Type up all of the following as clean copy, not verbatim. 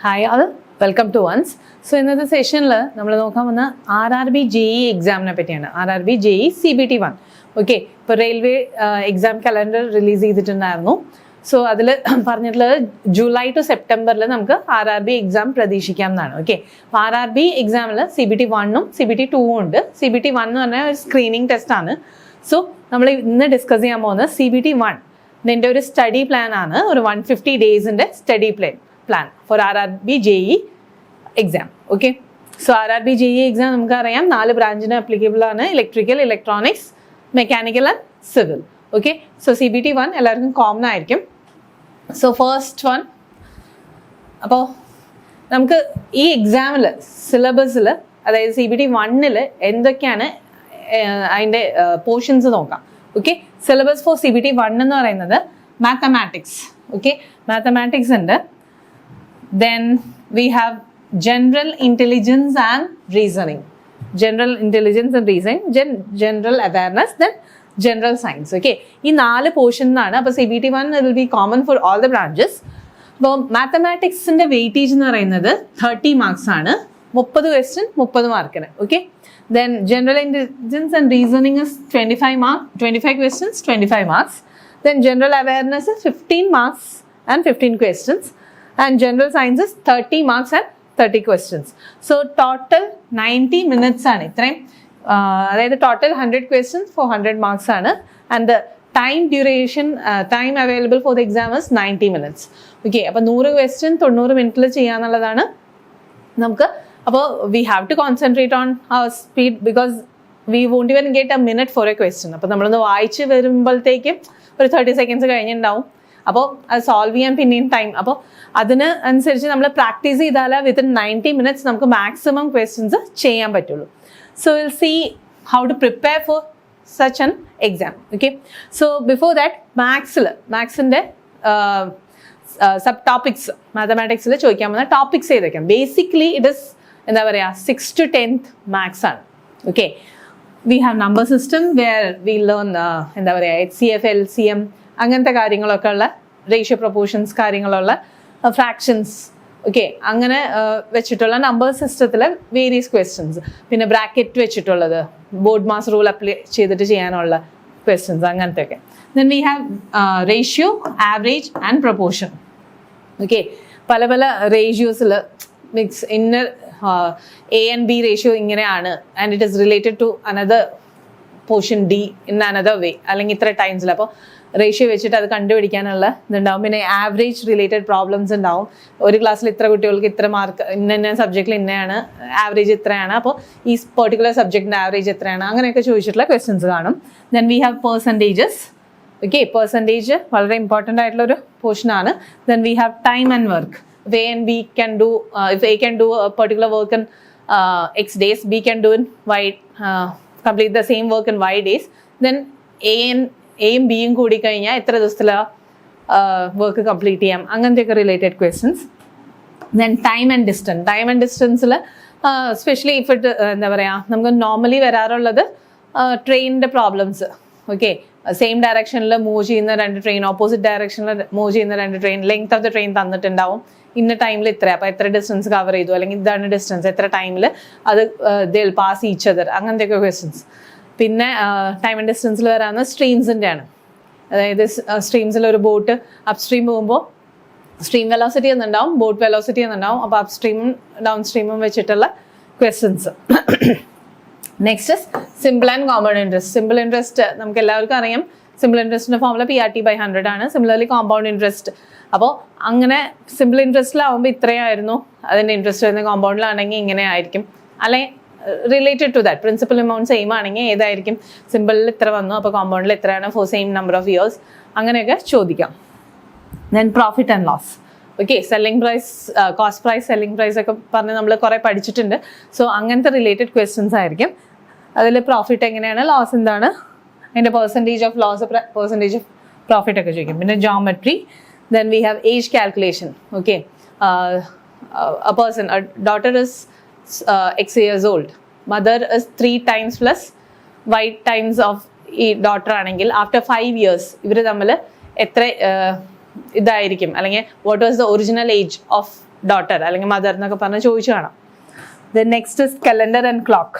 Hi all, welcome to once. So ഇന്നത്തെ സെഷനിൽ നമ്മൾ നോക്കാൻ വന്ന RRB JE എക്സാമിനെ പറ്റിയാണ്. RRB JE CBT1. ഓക്കെ, ഇപ്പോൾ റെയിൽവേ എക്സാം കലണ്ടർ റിലീസ് ചെയ്തിട്ടുണ്ടായിരുന്നു. സോ അതിൽ പറഞ്ഞിട്ടുള്ളത് ജൂലൈ ടു സെപ്റ്റംബറിൽ നമുക്ക് RRB എക്സാം പ്രതീക്ഷിക്കാം എന്നാണ്. ഓക്കെ, അപ്പോൾ RRB എക്സാമിൽ CBT1ഉം CBT2ഉം ഉണ്ട്. CBT1 എന്ന് പറഞ്ഞാൽ ഒരു സ്ക്രീനിങ് ടെസ്റ്റാണ്. സോ നമ്മൾ ഇന്ന് ഡിസ്കസ് ചെയ്യാൻ പോകുന്നത് CBT1 ഇതിൻ്റെ ഒരു സ്റ്റഡി പ്ലാൻ ആണ്. ഒരു 150 ഡേയ്സിൻ്റെ study plan for RRB JE exam. Okay, so RRB JE exam നമുക്കറിയാം 4 ബ്രാഞ്ചിന് അപ്ലിക്കബിൾ ആണ്: electrical, electronics, mechanical and civil. Okay, so CBT1 എല്ലാവർക്കും കോമൺ ആയിരിക്കും. സോ ഫസ്റ്റ് വൺ, അപ്പോൾ നമുക്ക് ഈ എക്സാമിൽ സിലബസിൽ, അതായത് CBT1 എന്തൊക്കെയാണ് അതിൻ്റെ പോർഷൻസ് നോക്കാം. ഓക്കെ, സിലബസ് ഫോർ CBT1 എന്ന് പറയുന്നത് മാത്തമാറ്റിക്സ്. ഓക്കെ, മാത്തമാറ്റിക്സ് ഉണ്ട്. Then we have general intelligence and reasoning. General intelligence and reasoning, general awareness, then general science. Okay, ഈ 4 പോർഷൻസ് ആണ്. അപ്പോൾ CBT1 it will be common for all the branches. അപ്പോൾ മാത്തമാറ്റിക്സിൻ്റെ weightage എന്ന് പറയുന്നത് 30 marks ആണ്. 30 question 30 മാർക്കിന്. Okay, then general intelligence and reasoning is 25 questions 25 marks. Then general awareness is 15 marks and 15 questions. And general science is 30 marks and 30 questions. So total 90 minutes ആണ്. ഇത്രയും അതായത് total 100 questions for 100 marks ആണ്. And the time duration, time available for the exam is 90 minutes. Okay, അപ്പോൾ 100 question 90 മിനിറ്റിൽ ചെയ്യാന്നുള്ളതാണ് നമുക്ക്. അപ്പോൾ we have to concentrate on our speed because we won't even get a minute for a question. അപ്പോൾ നമ്മളൊന്ന് വായിച്ച് വരുമ്പോഴത്തേക്കും ഒരു 30 seconds കഴിഞ്ഞിട്ടുണ്ടാവും. അപ്പോൾ അത് സോൾവ് ചെയ്യാൻ പിന്നെയും ടൈം. അപ്പോൾ അതിന് അനുസരിച്ച് നമ്മൾ പ്രാക്ടീസ് ചെയ്താൽ വിത്തിൻ 90 മിനിറ്റ്സ് നമുക്ക് മാക്സിമം ക്വസ്റ്റ്യൻസ് ചെയ്യാൻ പറ്റുള്ളൂ. So will see how to prepare for such an exam. Okay, so before that മാത്സിൻ്റെ സബ് ടോപ്പിക്സ് മാത്തമാറ്റിക്സിൽ ചോദിക്കാൻ പോകുന്ന ടോപ്പിക്സ് ഏതൊക്കെയാണ്? ബേസിക്കലി ഇറ്റ് ഇസ് എന്താ പറയുക 6th to 10th മാത്സ് ആണ്. Okay, we have number system where we learn എന്താ പറയുക HCF LCM അങ്ങനത്തെ കാര്യങ്ങളൊക്കെ ഉള്ള റേഷ്യോ പ്രൊപ്പോർഷൻസ് കാര്യങ്ങളുള്ള ഫ്രാക്ഷൻസ്. ഓക്കെ, അങ്ങനെ വെച്ചിട്ടുള്ള നമ്പർ സിസ്റ്റത്തിൽ വേരിയസ് ക്വസ്റ്റ്യൻസ്. പിന്നെ ബ്രാക്കറ്റ് വെച്ചിട്ടുള്ളത്, ബോർഡ് മാസ് റൂൾ അപ്ലൈ ചെയ്തിട്ട് ചെയ്യാനുള്ള ക്വസ്റ്റ്യൻസ്, അങ്ങനത്തെ ഒക്കെ. Then we have ratio, average and proportion. Okay, പല പല റേഷ്യോസിൽ mix inner A and B ratio ഇങ്ങനെയാണ് and it is related to another portion D in another വേ, അല്ലെങ്കിൽ ഇത്ര ടൈംസിൽ. അപ്പോൾ റേഷ്യോ വെച്ചിട്ട് അത് കണ്ടുപിടിക്കാനുള്ള ഇതുണ്ടാവും. പിന്നെ ആവറേജ് റിലേറ്റഡ് പ്രോബ്ലംസ് ഉണ്ടാവും. ഒരു ക്ലാസ്സിൽ ഇത്ര കുട്ടികൾക്ക് ഇത്ര മാർക്ക്, ഇന്ന സബ്ജക്റ്റിൽ ഇന്നയാണ്, ആവറേജ് ഇത്രയാണ്, അപ്പോൾ ഈ പെർട്ടിക്കുലർ സബ്ജക്റ്റിൻ്റെ ആവറേജ് എത്രയാണ്, അങ്ങനെയൊക്കെ ചോദിച്ചിട്ടുള്ള ക്വസ്റ്റ്യൻസ് കാണും. Then we have percentages. Okay, percentage വളരെ ഇമ്പോർട്ടൻ്റ് ആയിട്ടുള്ളൊരു പോർഷനാണ്. Then we have time and work. If A and B can do, if A can do a particular work in X days, B can do in Y, complete the same work in Y days. Then എയും ബിയും കൂടി കഴിഞ്ഞാൽ എത്ര ദിവസത്തിലാണ് work complete ചെയ്യാം, അങ്ങനത്തെയൊക്കെ related questions. Then time and ഡിസ്റ്റൻസിൽ specially if it എന്താ പറയുക നമുക്ക് നോർമലി വരാറുള്ളത് ട്രെയിനിൻ്റെ പ്രോബ്ലംസ്. ഓക്കെ, സെയിം ഡയറക്ഷനിൽ മൂവ് ചെയ്യുന്ന 2 ട്രെയിൻ, ഓപ്പോസിറ്റ് ഡയറക്ഷനിൽ മൂവ് ചെയ്യുന്ന 2 train, length of the train തന്നിട്ടുണ്ടാവും. ഇന്ന ടൈമിൽ ഇത്ര, അപ്പോൾ എത്ര ഡിസ്റ്റൻസ് കവർ ചെയ്തു, അല്ലെങ്കിൽ ഇതാണ് ഡിസ്റ്റൻസ്, എത്ര ടൈമിൽ അത് ദിൽ പാസ് ഈച്ച് അതർ, അങ്ങനത്തെയൊക്കെ ക്വസ്റ്റ്യൻസ്. പിന്നെ ടൈം ആൻഡ് ഡിസ്റ്റൻസിൽ വരാവുന്ന സ്ട്രീംസിൻ്റെ ആണ്. അതായത് സ്ട്രീംസിൽ ഒരു ബോട്ട് അപ് സ്ട്രീം പോകുമ്പോൾ സ്ട്രീം വെലോസിറ്റി എന്നുണ്ടാവും, ബോട്ട് വെലോസിറ്റി എന്നുണ്ടാവും. അപ്പോൾ അപ് സ്ട്രീമും ഡൗൺ സ്ട്രീമും വെച്ചിട്ടുള്ള questions. Next simple and compound interest. Simple interest നമുക്ക് എല്ലാവർക്കും അറിയാം. സിമ്പിൾ ഇൻട്രസ്റ്റിൻ്റെ ഫോമുല PRT/100 ആണ്. Similarly compound interest. അപ്പോൾ അങ്ങനെ സിമ്പിൾ ഇൻട്രസ്റ്റിലാവുമ്പോൾ ഇത്രയായിരുന്നു അതിൻ്റെ ഇൻട്രസ്റ്റ് വരുന്നത്, കോമ്പൗണ്ടിലാണെങ്കിൽ ഇങ്ങനെ ആയിരിക്കും. അല്ലെങ്കിൽ related to that principal amount same ആണെങ്കിൽ ഏതായിരിക്കും, സിമ്പിളിൽ ഇത്ര വന്നു അപ്പോൾ കോമ്പൗണ്ടിൽ എത്രയാണ് for same number of years, അങ്ങനെയൊക്കെ ചോദിക്കാം. Then profit and loss. Okay, selling price, cost price, selling price ഒക്കെ പറഞ്ഞ് നമ്മൾ കുറേ പഠിച്ചിട്ടുണ്ട്. സോ അങ്ങനത്തെ റിലേറ്റഡ് ക്വസ്റ്റ്യൻസ് ആയിരിക്കും. അതിൽ പ്രോഫിറ്റ് എങ്ങനെയാണ്, ലോസ് എന്താണ്, അതിൻ്റെ percentage of loss, percentage of profit ഒക്കെ ചോദിക്കും. പിന്നെ geometry. Then we have age calculation. Okay, a daughter is X years old, mother is 3 times plus Y times of ഈ daughter ആണെങ്കിൽ after 5 years ഇവർ തമ്മിൽ എത്ര ഇതായിരിക്കും, അല്ലെങ്കിൽ what was the original age of daughter അല്ലെങ്കിൽ മദർ എന്നൊക്കെ പറഞ്ഞ് ചോദിച്ചു കാണാം. Then next is calendar and clock.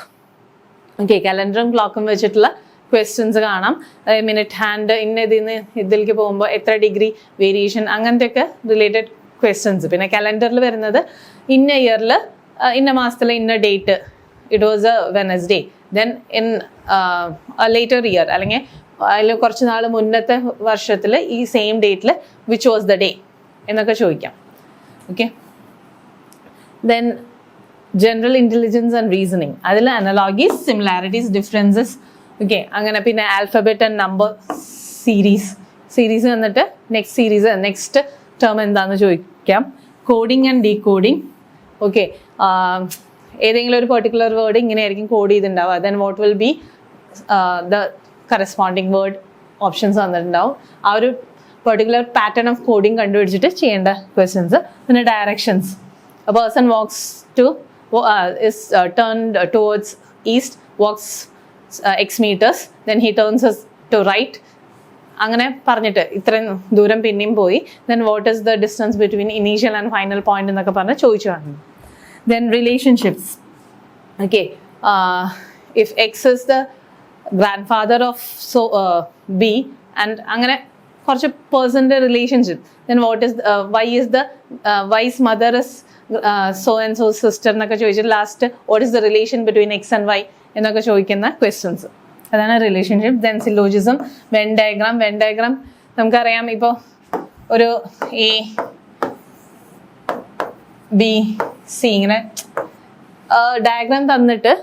Okay, കലണ്ടറും ക്ലോക്കും വെച്ചിട്ടുള്ള ക്വസ്റ്റ്യൻസ് കാണാം. മിനിറ്റ് ഹാൻഡ് ഇതിന്ന് ഇതിലേക്ക് പോകുമ്പോൾ എത്ര ഡിഗ്രി വേരിയേഷൻ, അങ്ങനത്തെ ഒക്കെ റിലേറ്റഡ് ക്വസ്റ്റ്യൻസ്. പിന്നെ കലണ്ടറിൽ വരുന്നത് ഇന്ന ഇയറിൽ ഇന്ന മാസത്തിൽ ഇന്ന date, it was a Wednesday. Then in later year അല്ലെങ്കിൽ അതിൽ കുറച്ച് നാൾ മുന്നത്തെ വർഷത്തിൽ ഈ സെയിം ഡേറ്റിൽ വിച്ച് വാസ് ദ ഡേ എന്നൊക്കെ ചോദിക്കാം. Okay, then general intelligence and reasoning, അതിൽ അനലോഗീസ്, സിമിലാരിറ്റീസ്, ഡിഫറൻസസ്. ഓക്കെ, അങ്ങനെ പിന്നെ ആൽഫബറ്റ് ആൻഡ് നമ്പർ സീരീസ് വന്നിട്ട് നെക്സ്റ്റ് ടേം എന്താണെന്ന് ചോദിക്കാം. Coding and decoding. ഓക്കെ, ഏതെങ്കിലും ഒരു പെർട്ടിക്കുലർ വേർഡ് ഇങ്ങനെയായിരിക്കും കോഡ് ചെയ്തിട്ടുണ്ടാവുക. Then what will be the corresponding word options വന്നിട്ടുണ്ടാവും. ആ ഒരു പെർട്ടിക്കുലർ പാറ്റേൺ ഓഫ് കോഡിങ് കണ്ടുപിടിച്ചിട്ട് ചെയ്യേണ്ട ക്വസ്റ്റ്യൻസ്. പിന്നെ directions, a person walks to is turned towards east, walks x meters, then he turns to right. അങ്ങനെ പറഞ്ഞിട്ട് ഇത്രയും ദൂരം പിന്നെയും പോയി. Then what is the distance between initial and final point എന്നൊക്കെ പറഞ്ഞ് ചോദിച്ചു കാണുന്നു. Then relationships. Okay, if X is the grandfather of B and അങ്ങനെ കുറച്ച് പേഴ്സൻ്റെ relationship. Then what is wife's the wife's mother is so and so sister എന്നൊക്കെ ചോദിച്ചിട്ട് last what is the relation between X and Y എന്നൊക്കെ ചോദിക്കുന്ന questions. അതാണ് relationship. Then syllogism, Venn diagram നമുക്കറിയാം. ഇപ്പോൾ ഒരു എ ബി സി ഇങ്ങനെ diagram തന്നിട്ട്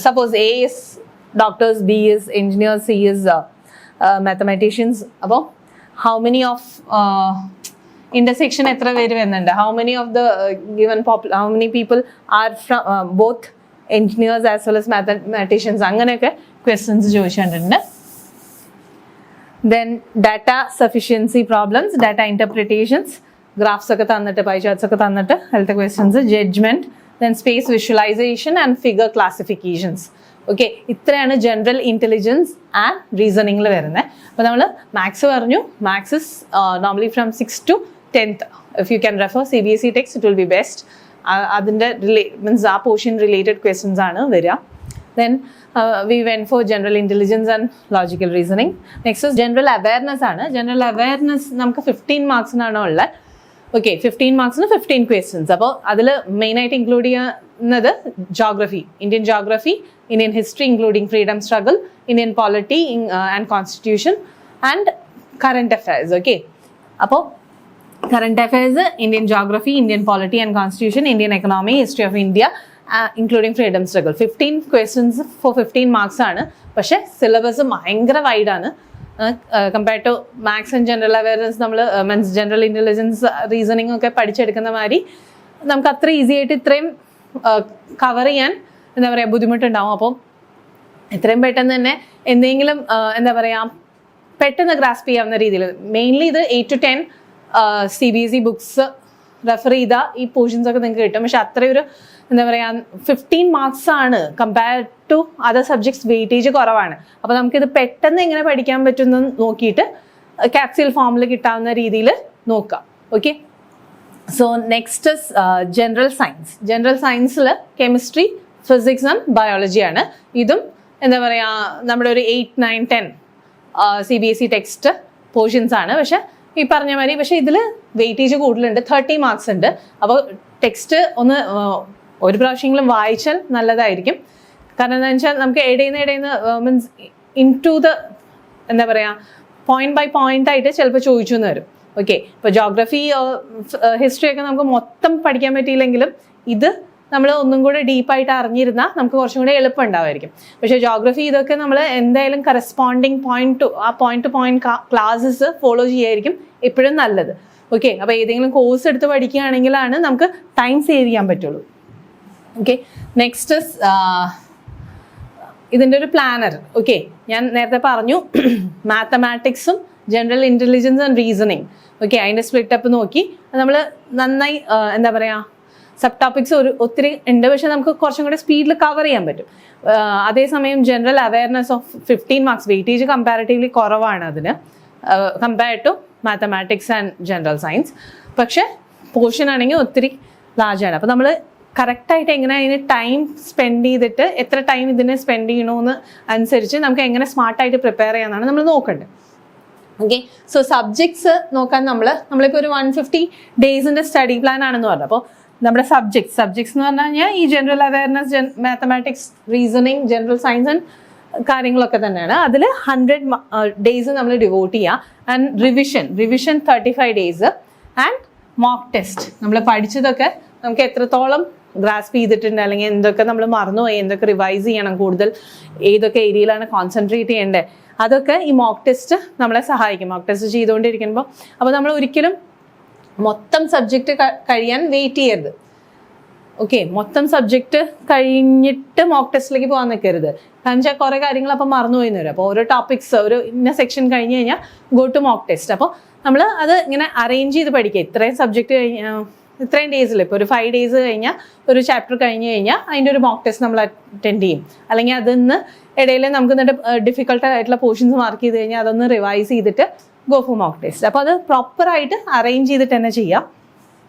suppose A is doctors, B is engineers, C is mathematician's. അപ്പോൾ ഹൗ മെനി ഓഫ് intersection എത്ര പേര് വരുന്നുണ്ട്, how many of the given how many people are from both engineers as well as mathematicians, അങ്ങനെയൊക്കെ questions ചോദിച്ചിട്ടുണ്ട്. Then data sufficiency problems, data interpretations, graphs ഒക്കെ തന്നിട്ട് pie charts ഒക്കെ തന്നിട്ട് health questions, judgement, then space visualisation and figure classifications. Okay, ഇത്രയാണ് general intelligence and റീസണിങ്ങിൽ വരുന്നത്. അപ്പോൾ നമ്മൾ മാത്സ് പറഞ്ഞു. Maths is normally from 6th to 10th. If you can refer CBSE text, it will be best. അതിൻ്റെ means ആ portion related questions ആണ് വരിക. Then we went for general intelligence and logical reasoning. Next general awareness ആണ്. General awareness നമുക്ക് 15 മാർക്സിനാണ് ഉള്ളത്. Okay, 15 മാർക്സിന് 15 questions. അപ്പോൾ അതിൽ മെയിനായിട്ട് ഇൻക്ലൂഡ് ചെയ്യുന്നത് geography, Indian geography, Indian history including freedom struggle, Indian polity and constitution and current affairs. Okay, അപ്പോൾ current affairs, Indian geography, Indian polity and constitution, Indian economy, history of India including freedom struggle. 15 questions for 15 marks ആണ്. പക്ഷേ syllabus ഭയങ്കര വൈഡാണ്. Compared to maths and general awareness, നമ്മൾ means general intelligence reasoning ഒക്കെ പഠിച്ചെടുക്കുന്ന മാതിരി നമുക്ക് അത്ര ഈസി ആയിട്ട് ഇത്രയും കവർ ചെയ്യാൻ എന്താ പറയുക ബുദ്ധിമുട്ടുണ്ടാവും. അപ്പം എത്രയും പെട്ടെന്ന് തന്നെ എന്തെങ്കിലും എന്താ പറയുക പെട്ടെന്ന് ഗ്രാസ്പ് ചെയ്യാവുന്ന രീതിയിൽ മെയിൻലി ഇത് 8 to 10 CBSE ബുക്സ് റെഫർ ചെയ്താൽ ഈ പോർഷൻസ് ഒക്കെ നിങ്ങൾക്ക് കിട്ടും. പക്ഷെ അത്രയൊരു എന്താ പറയുക 15 മാർക്സ് ആണ്. Compared to other subjects weightage കുറവാണ്. അപ്പോൾ നമുക്കിത് പെട്ടെന്ന് എങ്ങനെ പഠിക്കാൻ പറ്റുമെന്ന് നോക്കിയിട്ട് കാപ്സ്യൂൾ ഫോമിൽ കിട്ടാവുന്ന രീതിയിൽ നോക്കാം. Okay, so next general science. General സയൻസിൽ കെമിസ്ട്രി, ഫിസിക്സ് ആൻഡ് ബയോളജി ആണ്. ഇതും എന്താ പറയുക നമ്മുടെ ഒരു 8, 9, 10 CBSE ടെക്സ്റ്റ് പോർഷൻസ് ആണ്. പക്ഷെ ഈ പറഞ്ഞ മാതിരി പക്ഷെ ഇതിൽ വെയിറ്റേജ് കൂടുതലുണ്ട്. 30 മാർക്സ് ഉണ്ട്. അപ്പോൾ ടെക്സ്റ്റ് ഒന്ന് ഒരു പ്രാവശ്യമെങ്കിലും വായിച്ചാൽ നല്ലതായിരിക്കും. കാരണം എന്താണെന്ന് വെച്ചാൽ നമുക്ക് ഇടയിന്ന് മീൻസ് ഇൻ ടു ദ എന്താ പറയുക പോയിന്റ് ബൈ പോയിന്റ് ആയിട്ട് ചിലപ്പോൾ ചോദിച്ചു എന്ന് വരും. ഓക്കെ, ഇപ്പോൾ ജോഗ്രഫി, ഹിസ്റ്ററി ഒക്കെ നമുക്ക് മൊത്തം പഠിക്കാൻ പറ്റിയില്ലെങ്കിലും ഇത് നമ്മൾ ഒന്നും കൂടെ ഡീപ്പായിട്ട് അറിഞ്ഞിരുന്നാൽ നമുക്ക് കുറച്ചും കൂടെ എളുപ്പം ഉണ്ടാവുമായിരിക്കും. പക്ഷേ ജോഗ്രഫി ഇതൊക്കെ നമ്മൾ എന്തായാലും corresponding point to point classes follow ചെയ്യായിരിക്കും എപ്പോഴും നല്ലത്. ഓക്കെ, അപ്പോൾ ഏതെങ്കിലും കോഴ്സ് എടുത്ത് പഠിക്കുകയാണെങ്കിലാണ് നമുക്ക് ടൈം സേവ് ചെയ്യാൻ പറ്റുള്ളൂ. ഓക്കെ, നെക്സ്റ്റ് ഇതിൻ്റെ ഒരു പ്ലാനർ. ഓക്കെ, ഞാൻ നേരത്തെ പറഞ്ഞു മാത്തമാറ്റിക്സും general intelligence and reasoning. Okay, അതിൻ്റെ സ്പ്ലിറ്റപ്പ് നോക്കി നമ്മൾ നന്നായി എന്താ പറയുക സബ് ടോപ്പിക്സ് ഒത്തിരി ഉണ്ട്. പക്ഷെ നമുക്ക് കുറച്ചും കൂടെ സ്പീഡിൽ കവർ ചെയ്യാൻ പറ്റും. അതേസമയം general awareness of 15 marks weightage comparatively കുറവാണ് അതിന് compared to mathematics and general science. പക്ഷെ പോർഷൻ ആണെങ്കിൽ ഒത്തിരി ലാർജാണ്. അപ്പോൾ നമ്മൾ കറക്റ്റായിട്ട് എങ്ങനെ അതിന് ടൈം സ്പെൻഡ് ചെയ്തിട്ട് എത്ര ടൈം ഇതിനെ സ്പെൻഡ് ചെയ്യണമെന്ന് അനുസരിച്ച് നമുക്ക് എങ്ങനെ സ്മാർട്ടായിട്ട് പ്രിപ്പയർ ചെയ്യാമെന്നാണ് നമ്മൾ നോക്കേണ്ടത്. ഓക്കെ, സോ സബ്ജക്ട്സ് നോക്കാൻ നമ്മളിപ്പോൾ ഒരു 150 ഡേയ്സിൻ്റെ സ്റ്റഡി പ്ലാൻ ആണെന്ന് പറഞ്ഞു. അപ്പോൾ നമ്മുടെ സബ്ജക്ട്സ് എന്ന് പറഞ്ഞു കഴിഞ്ഞാൽ ഈ general awareness, mathematics, reasoning, general science and കാര്യങ്ങളൊക്കെ തന്നെയാണ്. അതിൽ 100 ഡേയ്സ് നമ്മൾ ഡിവോട്ട് ചെയ്യുക. And revision 35 days and mock test. നമ്മൾ പഠിച്ചതൊക്കെ നമുക്ക് എത്രത്തോളം ഗ്രാസ്പ് ചെയ്തിട്ടുണ്ട്, അല്ലെങ്കിൽ എന്തൊക്കെ നമ്മൾ മറന്നുപോയി, എന്തൊക്കെ റിവൈസ് ചെയ്യണം, കൂടുതൽ ഏതൊക്കെ ഏരിയയിലാണ് കോൺസെൻട്രേറ്റ് ചെയ്യേണ്ടത്, അതൊക്കെ ഈ മോക്ക് ടെസ്റ്റ് നമ്മളെ സഹായിക്കും. മോക്ക് ടെസ്റ്റ് ചെയ്തുകൊണ്ടിരിക്കുമ്പോൾ അപ്പോൾ നമ്മൾ ഒരിക്കലും മൊത്തം സബ്ജക്റ്റ് കഴിയാൻ വെയിറ്റ് ചെയ്യരുത്. ഓക്കെ, മൊത്തം സബ്ജക്റ്റ് കഴിഞ്ഞിട്ട് മോക്ക് ടെസ്റ്റിലേക്ക് പോകാൻ നിൽക്കരുത്. കാരണം വെച്ചാൽ കുറേ കാര്യങ്ങൾ അപ്പം മറന്നുപോയി വരും. അപ്പോൾ ഓരോ ടോപ്പിക്സ്, ഒരു ഇന്ന സെക്ഷൻ കഴിഞ്ഞ് കഴിഞ്ഞാൽ ഗോ ടു മോക്ക് ടെസ്റ്റ്. അപ്പോൾ നമ്മൾ അത് ഇങ്ങനെ അറേഞ്ച് ചെയ്ത് പഠിക്കുക. ഇത്രയും സബ്ജക്റ്റ് ഇത്രയും ഡേയ്സിൽ, ഇപ്പോൾ ഒരു 5 ഡേയ്സ് കഴിഞ്ഞാൽ ഒരു ചാപ്റ്റർ കഴിഞ്ഞ് കഴിഞ്ഞാൽ അതിൻ്റെ ഒരു മോക്ക് ടെസ്റ്റ് നമ്മൾ അറ്റൻഡ് ചെയ്യും. അല്ലെങ്കിൽ അതിന്ന് ഇടയിൽ നമുക്ക് എന്നിട്ട് ഡിഫിക്കൽട്ടായിട്ടുള്ള പോർഷൻസ് മാർക്ക് ചെയ്ത് കഴിഞ്ഞാൽ അതൊന്ന് റിവൈസ് ചെയ്തിട്ട് ഗോ ഫോർ മോക്ക് ടെസ്റ്റ്. അപ്പോൾ അത് പ്രോപ്പറായിട്ട് അറേഞ്ച് ചെയ്തിട്ട് തന്നെ ചെയ്യാം.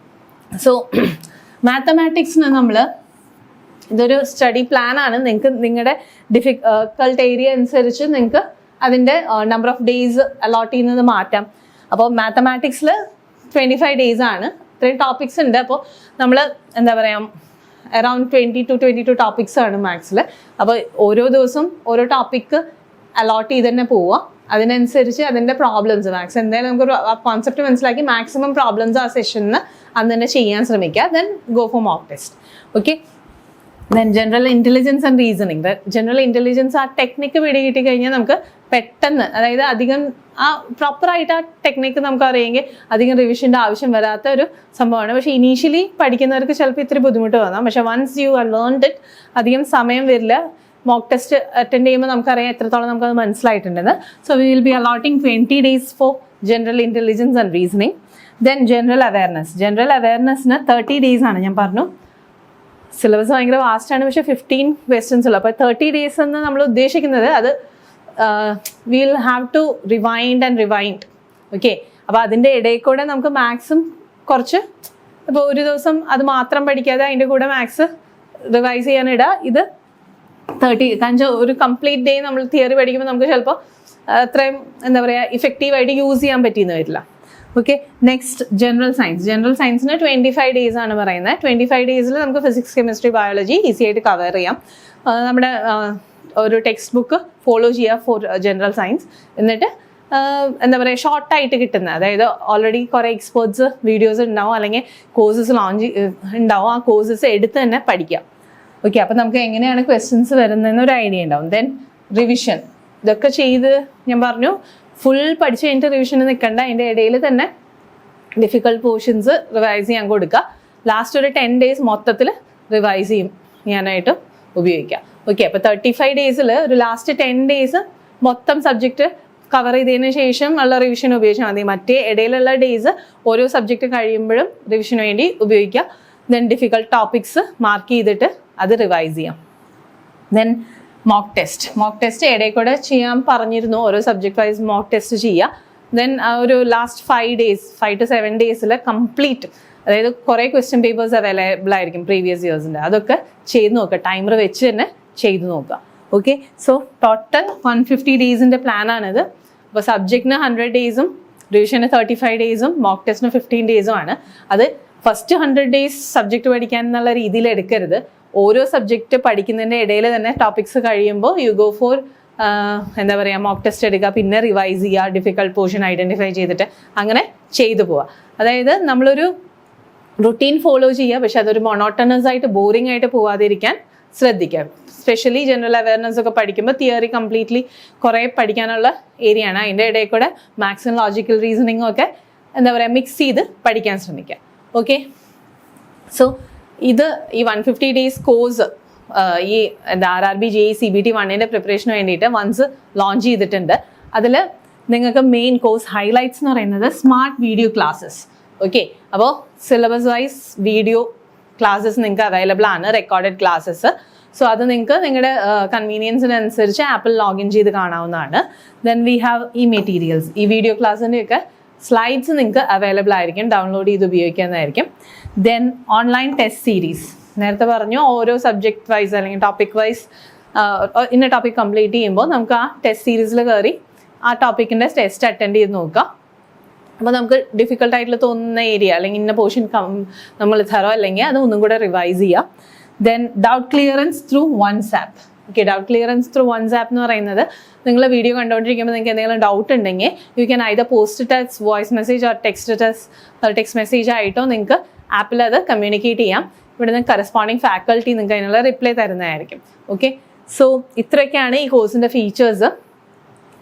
സോ മാത്തമാറ്റിക്സിന് നമ്മൾ ഇതൊരു സ്റ്റഡി പ്ലാനാണ്. നിങ്ങൾക്ക് നിങ്ങളുടെ ഡിഫിക്കൽട്ട് ഏരിയ അനുസരിച്ച് നിങ്ങൾക്ക് അതിൻ്റെ നമ്പർ ഓഫ് ഡേയ്സ് അലോട്ട് ചെയ്യുന്നത് മാറ്റാം. അപ്പോൾ മാത്തമാറ്റിക്സിൽ 25 ഡേയ്സ് ആണ്. ഇത്രയും ടോപ്പിക്സ് ഉണ്ട്. അപ്പോൾ നമ്മൾ എന്താ പറയുക, അറൗണ്ട് 20 to 22 ടോപ്പിക്സ് ആണ് മാത്സിൽ. അപ്പോൾ ഓരോ ദിവസം ഓരോ ടോപ്പിക്ക് അലോട്ട് ചെയ്ത് തന്നെ പോവുക. അതിനനുസരിച്ച് അതിൻ്റെ പ്രോബ്ലംസ്, മാത്സ് എന്തായാലും നമുക്കൊരു കോൺസെപ്റ്റ് മനസ്സിലാക്കി മാക്സിമം പ്രോബ്ലംസ് ആ സെഷനിൽ അന്ന് തന്നെ ചെയ്യാൻ ശ്രമിക്കുക. Then go for mock test. Okay, then general intelligence and reasoning. General intelligence ആ ടെക്നിക്ക് പിടികിട്ടി കഴിഞ്ഞാൽ നമുക്ക് പെട്ടെന്ന്, അതായത് അധികം ആ പ്രോപ്പറായിട്ട് ആ ടെക്നിക്ക് നമുക്ക് അറിയെങ്കിൽ അധികം റിവിഷൻ്റെ ആവശ്യം വരാത്ത ഒരു സംഭവമാണ്. പക്ഷേ ഇനീഷ്യലി പഠിക്കുന്നവർക്ക് ചിലപ്പോൾ ഇത്തിരി ബുദ്ധിമുട്ട് തോന്നാം. പക്ഷേ once you are learned it അധികം സമയം വരില്ല. മോക്ക് ടെസ്റ്റ് അറ്റൻഡ് ചെയ്യുമ്പോൾ നമുക്കറിയാം എത്രത്തോളം നമുക്കത് മനസ്സിലായിട്ടുണ്ടെന്ന്. So we will be allotting 20 days for general intelligence and reasoning. Then general അവയർനെസ്സിന് 30 ഡേയ്സ് ആണ്. ഞാൻ പറഞ്ഞു സിലബസ് ഭയങ്കര വാസ്റ്റാണ്, പക്ഷേ 15 ക്വസ്റ്റ്യൻസ് ഉള്ളു. അപ്പോൾ 30 ഡേയ്സ് എന്ന് നമ്മൾ ഉദ്ദേശിക്കുന്നത് അത് will have to rewind. Okay, അപ്പോൾ അതിൻ്റെ ഇടയിൽ കൂടെ നമുക്ക് മാത്സും കുറച്ച്, ഇപ്പോൾ ഒരു ദിവസം അത് മാത്രം പഠിക്കാതെ അതിൻ്റെ കൂടെ മാത്സ് റിവൈസ് ചെയ്യാനിടുക. ഇത് 30, കാരണം ഒരു കംപ്ലീറ്റ് ഡേ നമ്മൾ തിയറി പഠിക്കുമ്പോൾ നമുക്ക് ചിലപ്പോൾ അത്രയും എന്താ പറയുക ഇഫക്റ്റീവായിട്ട് യൂസ് ചെയ്യാൻ പറ്റിയെന്ന് വരില്ല. ഓക്കെ, നെക്സ്റ്റ് ജനറൽ സയൻസിന് 25 ഡേയ്സ് ആണ് പറയുന്നത്. 25 ഡേയ്സിൽ നമുക്ക് ഫിസിക്സ്, കെമിസ്ട്രി, ബയോളജി ഈസി ആയിട്ട് കവർ ചെയ്യാം. നമ്മുടെ ഒരു ടെക്സ്റ്റ് ബുക്ക് ഫോളോ ചെയ്യുക ഫോർ ജനറൽ സയൻസ്. എന്നിട്ട് എന്താ പറയുക ഷോർട്ടായിട്ട് കിട്ടുന്ന, അതായത് ഓൾറെഡി കുറേ എക്സ്പേർട്സ് വീഡിയോസ് ഉണ്ടാവും, അല്ലെങ്കിൽ കോഴ്സസ് ലോഞ്ച് ഉണ്ടാവും. ആ കോഴ്സസ് എടുത്ത് തന്നെ പഠിക്കാം. ഓക്കെ, അപ്പോൾ നമുക്ക് എങ്ങനെയാണ് ക്വസ്റ്റ്യൻസ് വരുന്നതെന്ന് ഒരു ഐഡിയ ഉണ്ടാവും. ദെൻ റിവിഷൻ, ഇതൊക്കെ ചെയ്ത് ഞാൻ പറഞ്ഞു ഫുൾ പഠിച്ച് കഴിഞ്ഞിട്ട് റിവിഷന് നിൽക്കണ്ട. അതിൻ്റെ ഇടയിൽ തന്നെ ഡിഫിക്കൽട്ട് പോർഷൻസ് റിവൈസ് ചെയ്യാൻ കൊടുക്കുക. ലാസ്റ്റ് ഒരു 10 ഡേയ്സ് മൊത്തത്തിൽ റിവൈസ് ചെയ്യാനായിട്ട് ഉപയോഗിക്കാം. ഓക്കെ, അപ്പോൾ 35 ഡേയ്സിൽ ഒരു ലാസ്റ്റ് 10 ഡേയ്സ് മൊത്തം സബ്ജക്റ്റ് കവർ ചെയ്തതിന് ശേഷം ഉള്ള റിവിഷൻ ഉപയോഗിച്ചാൽ മതി. മറ്റേ ഇടയിലുള്ള ഡേയ്സ് ഓരോ സബ്ജക്റ്റ് കഴിയുമ്പോഴും റിവിഷന് വേണ്ടി ഉപയോഗിക്കുക. ദെൻ ഡിഫിക്കൽട്ട് ടോപ്പിക്സ് മാർക്ക് ചെയ്തിട്ട് അത് റിവൈസ് ചെയ്യാം. ദെൻ മോക്ക് ടെസ്റ്റ് ഇടയിൽ കൂടെ ചെയ്യാൻ പറഞ്ഞിരുന്നു. ഓരോ സബ്ജക്ട് വൈസ് മോക്ക് ടെസ്റ്റ് ചെയ്യുക. ദെൻ ഒരു ലാസ്റ്റ് 5 to 7 ഡേയ്സിൽ കംപ്ലീറ്റ്, അതായത് കുറേ ക്വസ്റ്റ്യൻ പേപ്പേഴ്സ് അവൈലബിൾ ആയിരിക്കും പ്രീവിയസ് ഇയേഴ്സിൻ്റെ, അതൊക്കെ ചെയ്ത് നോക്കുക. ടൈമർ വെച്ച് തന്നെ ചെയ്ത് നോക്കുക. Okay, so total 150 ഡേയ്സിൻ്റെ പ്ലാനാണിത്. അപ്പോൾ സബ്ജക്റ്റിന് 100 ഡേയ്സും റിവിഷന് 35 ഡേയ്സും മോക്ക് ടെസ്റ്റിന് 15 ഡേയ്സും ആണ്. അത് ഫസ്റ്റ് 100 ഡേയ്സ് സബ്ജക്റ്റ് പഠിക്കാൻ എന്നുള്ള രീതിയിൽ എടുക്കരുത്. ഓരോ സബ്ജക്റ്റ് പഠിക്കുന്നതിൻ്റെ ഇടയിൽ തന്നെ ടോപ്പിക്സ് കഴിയുമ്പോൾ യു ഗോ ഫോർ എന്താ പറയുക മോക്ക് ടെസ്റ്റ് എടുക്കുക, പിന്നെ റിവൈസ് ചെയ്യുക, ഡിഫിക്കൽട്ട് പോർഷൻ ഐഡൻറ്റിഫൈ ചെയ്തിട്ട് അങ്ങനെ ചെയ്തു പോവുക. അതായത് നമ്മളൊരു റുട്ടീൻ ഫോളോ ചെയ്യുക, പക്ഷെ അതൊരു മൊണോട്ടണസ് ആയിട്ട് ബോറിംഗ് ആയിട്ട് പോവാതിരിക്കാൻ ശ്രദ്ധിക്കുക. സ്പെഷ്യലി ജനറൽ അവയർനെസ് ഒക്കെ പഠിക്കുമ്പോൾ തിയറി കംപ്ലീറ്റ്ലി കുറേ പഠിക്കാനുള്ള ഏരിയ ആണ്. അതിൻ്റെ ഇടയിൽ കൂടെ മാത്സും ലോജിക്കൽ റീസണിങ്ങും ഒക്കെ എന്താ പറയുക മിക്സ് ചെയ്ത് പഠിക്കാൻ ശ്രമിക്കുക. ഓക്കെ, സോ ഇത് ഈ 150 ഡേയ്സ് കോഴ്സ് ഈ എന്താ RRB JEE CBT 1ൻ്റെ പ്രിപ്പറേഷന് വേണ്ടിയിട്ട് വൺസ് ലോഞ്ച് ചെയ്തിട്ടുണ്ട്. അതിൽ നിങ്ങൾക്ക് മെയിൻ കോഴ്സ് ഹൈലൈറ്റ്സ് എന്ന് പറയുന്നത് സ്മാർട്ട് വീഡിയോ ക്ലാസ്സസ്. ഓക്കെ, അപ്പോൾ സിലബസ് വൈസ് വീഡിയോ ക്ലാസ്സസ് നിങ്ങൾക്ക് അവൈലബിൾ ആണ്, റെക്കോർഡഡ് ക്ലാസ്സസ്. സോ അത് നിങ്ങൾക്ക് നിങ്ങളുടെ കൺവീനിയൻസിനനുസരിച്ച് ആപ്പിൽ ലോഗിൻ ചെയ്ത് കാണാവുന്നതാണ്. ദെൻ വി ഹാവ് ഈ മെറ്റീരിയൽസ്, ഈ വീഡിയോ ക്ലാസ്സിൻ്റെയൊക്കെ സ്ലൈഡ്സ് നിങ്ങൾക്ക് അവൈലബിൾ ആയിരിക്കും, ഡൗൺലോഡ് ചെയ്ത് ഉപയോഗിക്കാവുന്നതായിരിക്കും. ദെൻ ഓൺലൈൻ ടെസ്റ്റ് സീരീസ്, നേരത്തെ പറഞ്ഞു ഓരോ സബ്ജക്ട് വൈസ് അല്ലെങ്കിൽ ടോപ്പിക് വൈസ് ഇന്ന ടോപ്പിക് കംപ്ലീറ്റ് ചെയ്യുമ്പോൾ നമുക്ക് ആ ടെസ്റ്റ് സീരീസിൽ കയറി ആ ടോപ്പിക്കിൻ്റെ ടെസ്റ്റ് അറ്റൻഡ് ചെയ്ത് നോക്കാം. അപ്പോൾ നമുക്ക് ഡിഫിക്കൽട്ടായിട്ടുള്ള തോന്നുന്ന ഏരിയ അല്ലെങ്കിൽ ഇന്ന പോർഷൻ നമ്മൾ തറോ അല്ലെങ്കിൽ അത് ഒന്നും കൂടെ റിവൈസ് ചെയ്യാം. Then doubt clearance through once app. Okay, doubt clearance through once app എന്ന് പറയുന്നത് നിങ്ങൾ വീഡിയോ കണ്ടുകൊണ്ടിരിക്കുമ്പോൾ നിങ്ങൾക്ക് എന്തെങ്കിലും ഡൗട്ട് ഉണ്ടെങ്കിൽ you can either post it as voice message or text message ആയിട്ടോ നിങ്ങൾക്ക് ആപ്പിൽ അത് കമ്മ്യൂണിക്കേറ്റ് ചെയ്യാം. ഇവിടുന്ന് കറസ്പോണ്ടിങ് ഫാക്കൽറ്റി നിങ്ങൾക്ക് അതിനുള്ള റിപ്ലൈ തരുന്നതായിരിക്കും. ഓക്കെ, സോ ഇത്രയൊക്കെയാണ് ഈ കോഴ്സിൻ്റെ ഫീച്ചേഴ്സ്.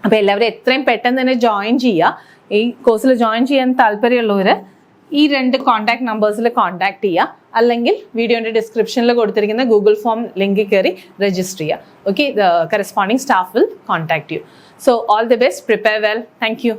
അപ്പോൾ എല്ലാവരും എത്രയും പെട്ടെന്ന് തന്നെ ജോയിൻ ചെയ്യുക. ഈ കോഴ്സിൽ ജോയിൻ ചെയ്യാൻ താല്പര്യമുള്ളവർ ഈ 2 കോൺടാക്ട് നമ്പേഴ്സിൽ കോൺടാക്ട് ചെയ്യുക, അല്ലെങ്കിൽ വീഡിയോൻ്റെ ഡിസ്ക്രിപ്ഷനിൽ കൊടുത്തിരിക്കുന്ന ഗൂഗിൾ ഫോം ലിങ്കിൽ കയറി രജിസ്റ്റർ ചെയ്യുക. Okay, the corresponding staff will contact you. So all the best, prepare well, thank U.